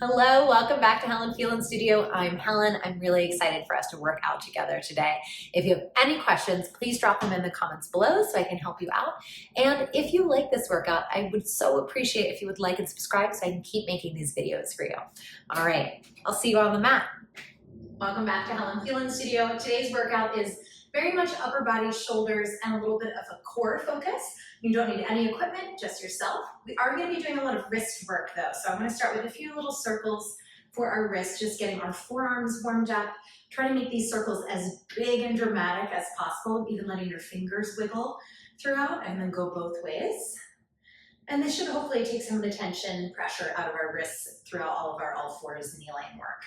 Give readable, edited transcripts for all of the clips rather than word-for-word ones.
Hello, welcome back to Helen Phelan Studio. I'm Helen. I'm really excited for us to work out together today. If you have any questions, please drop them in the comments below so I can help you out. And if you like this workout, I would so appreciate if you would like and subscribe so I can keep making these videos for you. All right, I'll see you on the mat. Welcome back to Helen Phelan Studio. Today's workout is very much upper body, shoulders, and a little bit of a core focus. You don't need any equipment, just yourself. We are going to be doing a lot of wrist work though. So I'm going to start with a few little circles for our wrists, just getting our forearms warmed up. Try to make these circles as big and dramatic as possible, even letting your fingers wiggle throughout, and then go both ways. And this should hopefully take some of the tension, pressure out of our wrists throughout all of our all fours knee line work.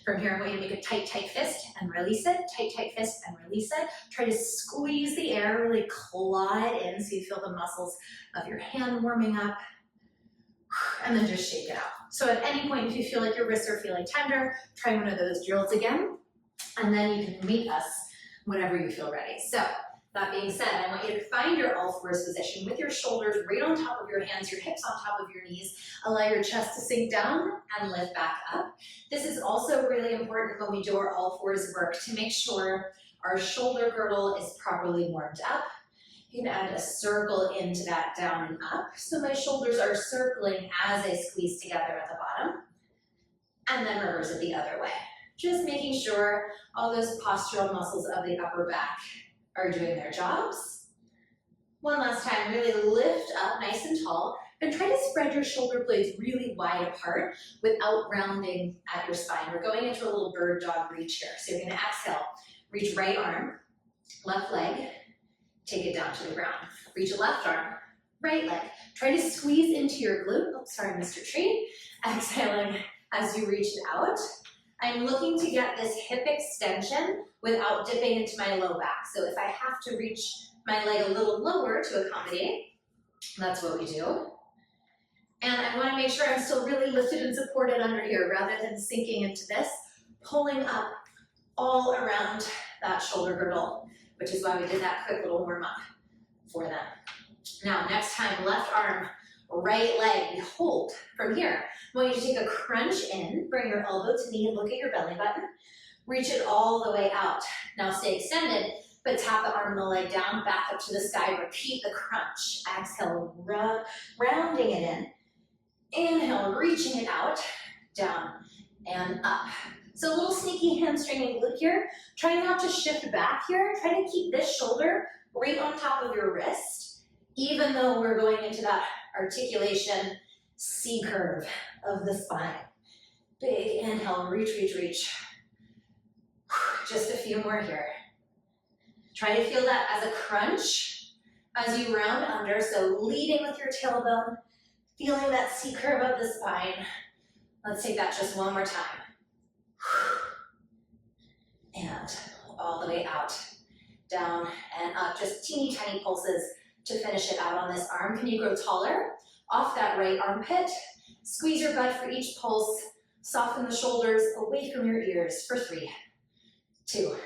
From here, I'm going to make a tight, tight fist and release it, tight, tight fist and release it. Try to squeeze the air, really claw it in so you feel the muscles of your hand warming up, and then just shake it out. So at any point, if you feel like your wrists are feeling tender, try one of those drills again, and then you can meet us whenever you feel ready. So that being said, I want you to find your all fours position with your shoulders right on top of your hands, your hips on top of your knees. Allow your chest to sink down and lift back up. This is also really important when we do our all fours work to make sure our shoulder girdle is properly warmed up. You can add a circle into that down and up. So my shoulders are circling as I squeeze together at the bottom, and then reverse it the other way. Just making sure all those postural muscles of the upper back are doing their jobs. One last time, really lift up nice and tall, and try to spread your shoulder blades really wide apart without rounding at your spine. We're going into a little bird dog reach here. So you're gonna exhale, reach right arm, left leg, take it down to the ground. Reach left arm, right leg. Try to squeeze into your glute. Oh, sorry, Mr. Tree. Exhaling as you reach it out. I'm looking to get this hip extension without dipping into my low back. So if I have to reach my leg a little lower to accommodate, that's what we do. And I want to make sure I'm still really lifted and supported under here rather than sinking into this, pulling up all around that shoulder girdle, which is why we did that quick little warm up for them. Now, next time, left arm, right leg, we hold from here. I want you to take a crunch in, bring your elbow to knee and look at your belly button. Reach it all the way out. Now stay extended, but tap the arm and the leg down, back up to the sky. Repeat the crunch. Exhale, rounding it in. Inhale, reaching it out, down and up. So a little sneaky hamstring and glute here. Try not to shift back here. Try to keep this shoulder right on top of your wrist, even though we're going into that articulation C curve of the spine. Big inhale, reach, reach, reach. Just a few more here. Try to feel that as a crunch as you round under. So leading with your tailbone, feeling that C curve of the spine. Let's take that just one more time. And all the way out, down and up. Just teeny tiny pulses to finish it out on this arm. Can you grow taller? Off that right armpit. Squeeze your butt for each pulse. Soften the shoulders away from your ears for 3, 2,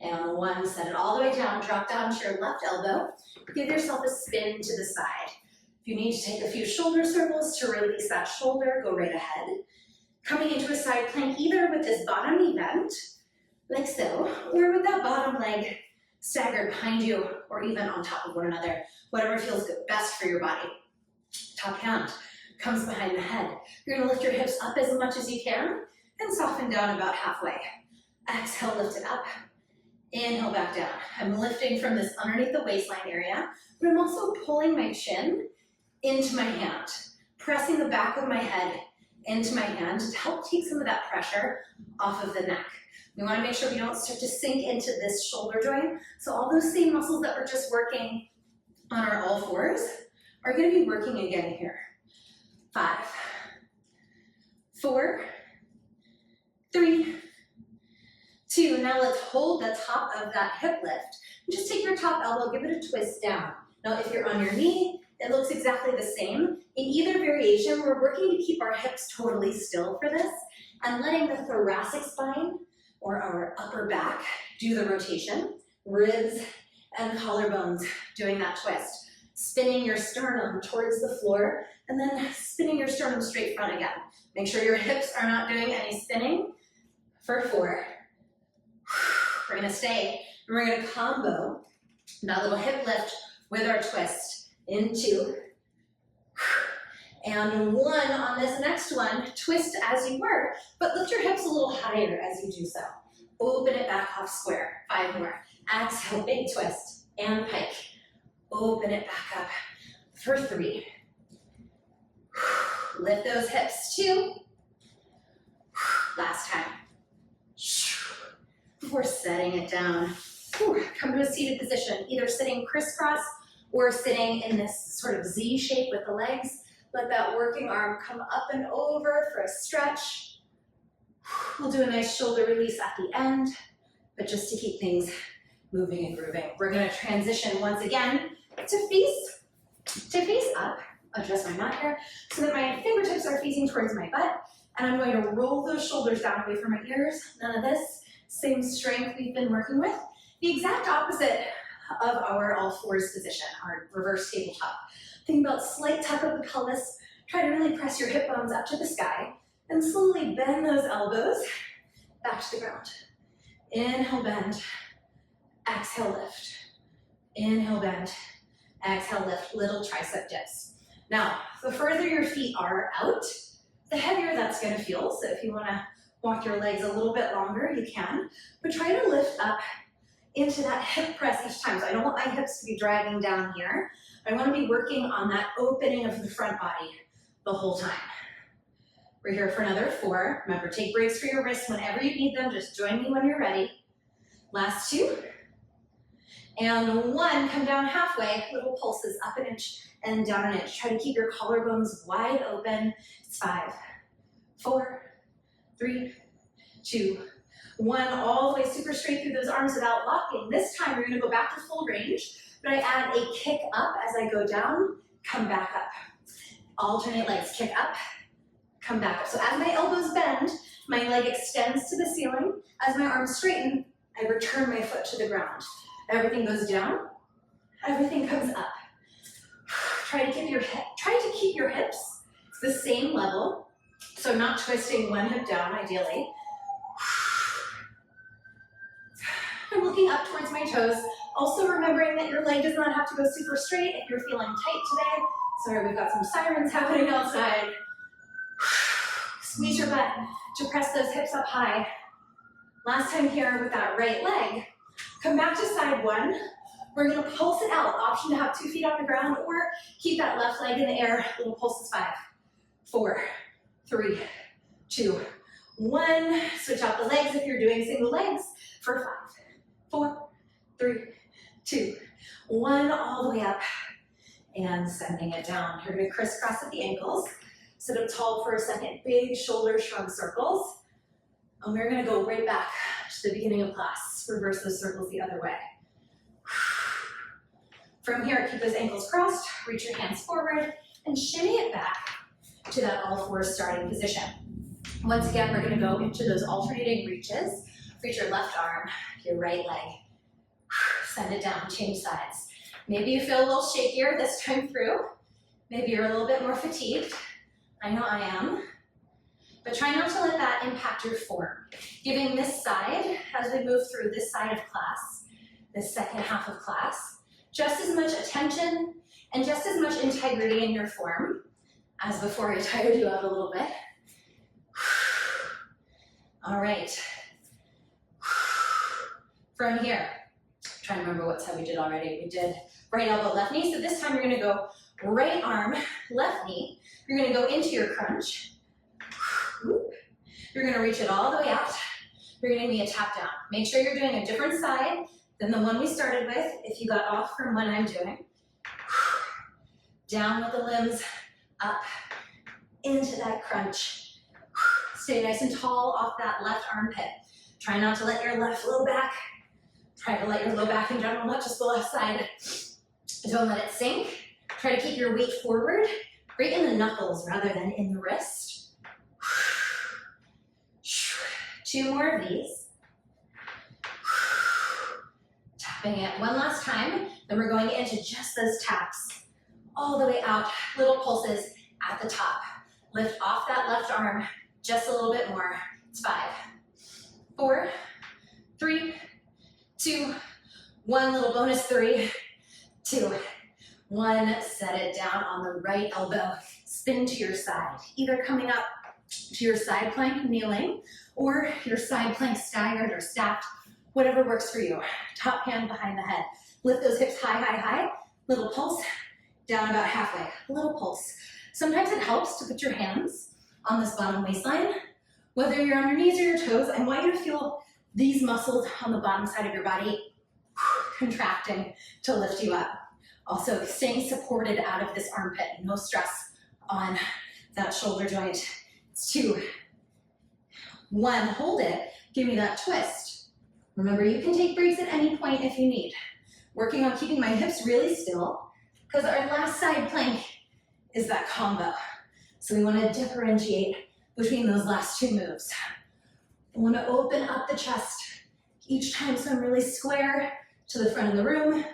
and 1. Set it all the way down. Drop down to your left elbow. Give yourself a spin to the side. If you need to take a few shoulder circles to release that shoulder, go right ahead. Coming into a side plank, either with this bottom knee bent, like so, or with that bottom leg staggered behind you, or even on top of one another, whatever feels good, best for your body. Top hand comes behind the head. You're gonna lift your hips up as much as you can and soften down about halfway. Exhale, lift it up. Inhale, back down. I'm lifting from this underneath the waistline area, but I'm also pulling my chin into my hand, pressing the back of my head into my hand to help take some of that pressure off of the neck. We wanna make sure we don't start to sink into this shoulder joint. So all those same muscles that we're just working on our all fours are gonna be working again here. 5, 4, 3, 2. Now let's hold the top of that hip lift. And just take your top elbow, give it a twist down. Now if you're on your knee, it looks exactly the same. In either variation, we're working to keep our hips totally still for this and letting the thoracic spine or our upper back do the rotation. Ribs and collarbones doing that twist. Spinning your sternum towards the floor and then spinning your sternum straight front again. Make sure your hips are not doing any spinning for 4. We're gonna stay, and we're gonna combo that little hip lift with our twist in 2. And 1 on this next one, twist as you were, but lift your hips a little higher as you do so. Open it back off square, 5 more. Exhale, big twist, and pike. Open it back up for 3. Lift those hips, 2. Last time. Before setting it down. Come to a seated position, either sitting crisscross or sitting in this sort of Z shape with the legs. Let that working arm come up and over for a stretch. We'll do a nice shoulder release at the end, but just to keep things moving and grooving. We're gonna transition once again to face up. Adjust my mat here so that my fingertips are facing towards my butt, and I'm going to roll those shoulders down away from my ears. None of this, same strength we've been working with. The exact opposite of our all fours position, our reverse tabletop. Think about slight tuck of the pelvis. Try to really press your hip bones up to the sky and slowly bend those elbows back to the ground. Inhale, bend. Exhale, lift. Inhale, bend. Exhale, lift. Little tricep dips. Now, the further your feet are out, the heavier that's going to feel. So if you want to walk your legs a little bit longer, you can. But try to lift up into that hip press each time. So I don't want my hips to be dragging down here. I want to be working on that opening of the front body the whole time. We're here for another 4. Remember, take breaks for your wrists whenever you need them. Just join me when you're ready. Last 2. And 1, come down halfway, little pulses, up an inch and down an inch. Try to keep your collarbones wide open. It's 5, 4, 3, 2, 1. All the way super straight through those arms without locking. This time we're gonna go back to full range, but I add a kick up as I go down, come back up. Alternate legs, kick up, come back up. So as my elbows bend, my leg extends to the ceiling. As my arms straighten, I return my foot to the ground. Everything goes down, everything comes up. Try to keep your hips the same level, so not twisting one hip down, ideally. I'm looking up towards my toes. Also remembering that your leg does not have to go super straight if you're feeling tight today. Sorry, we've got some sirens happening outside. Squeeze your butt to press those hips up high. Last time here with that right leg. Come back to side 1. We're gonna pulse it out. Option to have 2 feet on the ground or keep that left leg in the air. Little pulses, 5, 4, 3, 2, 1. Switch out the legs if you're doing single legs for 5, 4, 3, 2, 1. All the way up and sending it down. You're gonna crisscross at the ankles. Sit up tall for a second. Big shoulder shrug circles. And we're gonna go right back to the beginning of class. Reverse those circles the other way. From here, keep those ankles crossed, reach your hands forward, and shimmy it back to that all fours starting position. Once again, we're gonna go into those alternating reaches. Reach your left arm, your right leg. Send it down, change sides. Maybe you feel a little shakier this time through. Maybe you're a little bit more fatigued. I know I am. But try not to let that impact your form. Giving this side, as we move through this side of class, this second half of class, just as much attention and just as much integrity in your form as before I tired you out a little bit. All right. From here, trying to remember what side we did already. We did right elbow, left knee. So this time you're gonna go right arm, left knee. You're gonna go into your crunch. You're gonna reach it all the way out. You're gonna give me a tap down. Make sure you're doing a different side than the one we started with if you got off from what I'm doing. Down with the limbs, up, into that crunch. Stay nice and tall off that left armpit. Try not to let your left low back, try to let your low back in general, not just the left side. Don't let it sink. Try to keep your weight forward, right in the knuckles rather than in the wrist. 2 more of these. Tapping it one last time, then we're going into just those taps. All the way out, little pulses at the top. Lift off that left arm just a little bit more. It's 5, 4, 3, 2, 1. Little bonus 3, 2, 1. Set it down on the right elbow. Spin to your side, either coming up to your side plank kneeling or your side plank staggered or stacked, whatever works for you. Top hand behind the head. Lift those hips high, high, high. Little pulse, down about halfway. Little pulse. Sometimes it helps to put your hands on this bottom waistline. Whether you're on your knees or your toes, I want you to feel these muscles on the bottom side of your body contracting to lift you up. Also, staying supported out of this armpit. No stress on that shoulder joint. It's 2, 1. Hold it. Give me that twist. Remember, you can take breaks at any point if you need. Working on keeping my hips really still, because our last side plank is that combo. So we want to differentiate between those last 2 moves. I want to open up the chest each time, so I'm really square to the front of the room.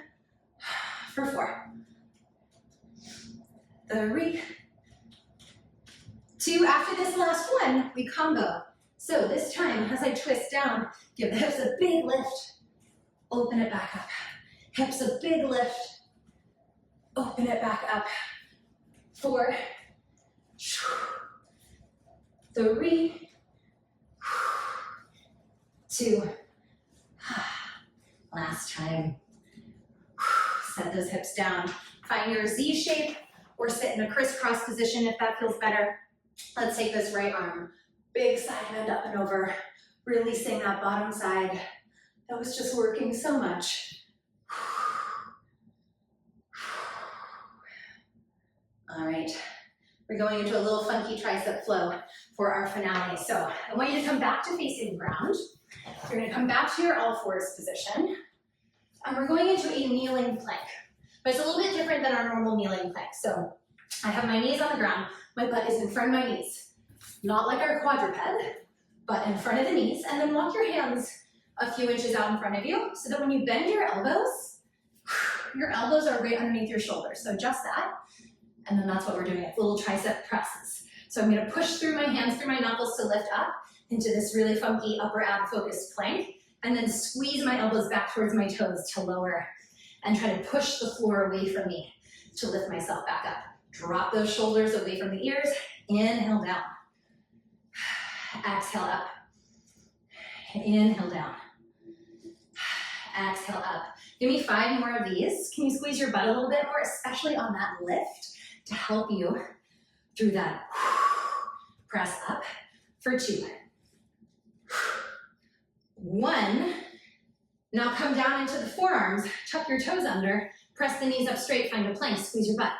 For 4, 3, 2. After this last one, we combo. So this time, as I twist down, give the hips a big lift, open it back up. Hips a big lift, open it back up. 4, 3, 2. Last time. Set those hips down. Find your Z shape or sit in a crisscross position if that feels better. Let's take this right arm. Big side bend up and over, releasing that bottom side. That was just working so much. All right, we're going into a little funky tricep flow for our finale. So I want you to come back to facing the ground. You're gonna come back to your all fours position. And we're going into a kneeling plank. But it's a little bit different than our normal kneeling plank. So I have my knees on the ground. My butt is in front of my knees. Not like our quadruped, but in front of the knees. And then walk your hands a few inches out in front of you so that when you bend your elbows are right underneath your shoulders. So just that. And then that's what we're doing. It's little tricep presses. So I'm gonna push through my hands, through my knuckles to lift up into this really funky upper ab focused plank. And then squeeze my elbows back towards my toes to lower and try to push the floor away from me to lift myself back up. Drop those shoulders away from the ears. Inhale down. Exhale up. Inhale down. Exhale up. Give me 5 more of these. Can you squeeze your butt a little bit more, especially on that lift, to help you through that press up for 2. 1. Now come down into the forearms, tuck your toes under, press the knees up straight, find a plank, squeeze your butt.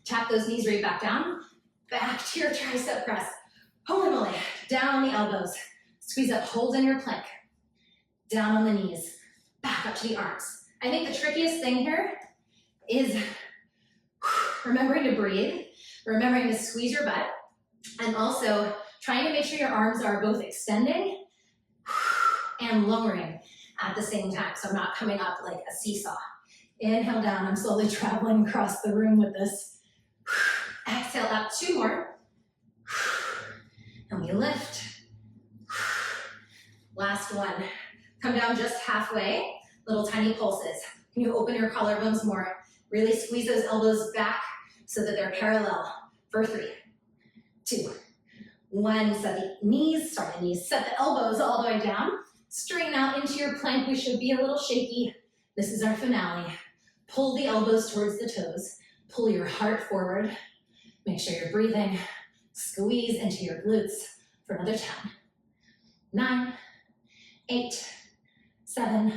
Tap those knees right back down, back to your tricep press. Holy moly, down on the elbows. Squeeze up, hold in your plank. Down on the knees, back up to the arms. I think the trickiest thing here is remembering to breathe, remembering to squeeze your butt, and also trying to make sure your arms are both extending and lowering at the same time. So I'm not coming up like a seesaw. Inhale down, I'm slowly traveling across the room with this. Exhale up, 2 more. And we lift. Last one. Come down just halfway, little tiny pulses. Can you open your collarbones more? Really squeeze those elbows back so that they're parallel for 3, 2, 1. Set the knees, set the elbows all the way down. Straighten out into your plank. We should be a little shaky. This is our finale. Pull the elbows towards the toes. Pull your heart forward. Make sure you're breathing. Squeeze into your glutes for another 10, 9, 8, 7,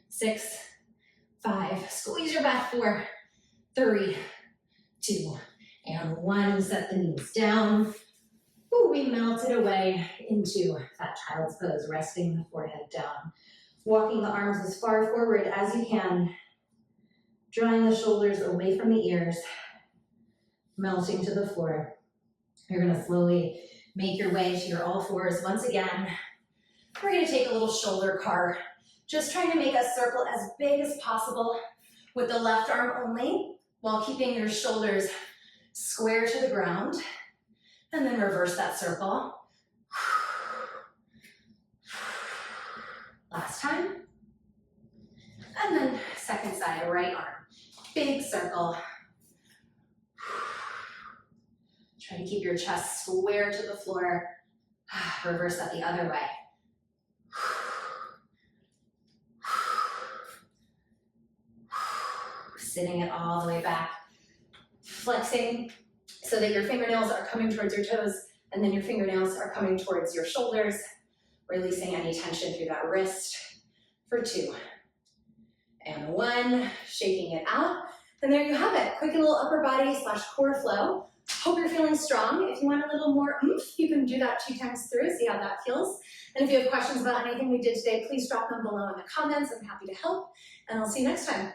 6, 5. Squeeze your back. 4, 3, 2, and 1. Set the knees down. Ooh, we melted away into that child's pose, resting the forehead down. Walking the arms as far forward as you can. Drawing the shoulders away from the ears. Melting to the floor. You're gonna slowly make your way to your all fours once again. We're gonna take a little shoulder car. Just trying to make a circle as big as possible with the left arm only, while keeping your shoulders square to the ground, and then reverse that circle. Last time. And then second side, right arm. Big circle. Try to keep your chest square to the floor. Reverse that the other way. Sitting it all the way back. Flexing so that your fingernails are coming towards your toes, and then your fingernails are coming towards your shoulders, releasing any tension through that wrist for 2. And 1, shaking it out. And there you have it, quick little upper body / core flow. Hope you're feeling strong. If you want a little more oomph, you can do that 2 times through, see how that feels. And if you have questions about anything we did today, please drop them below in the comments. I'm happy to help, and I'll see you next time.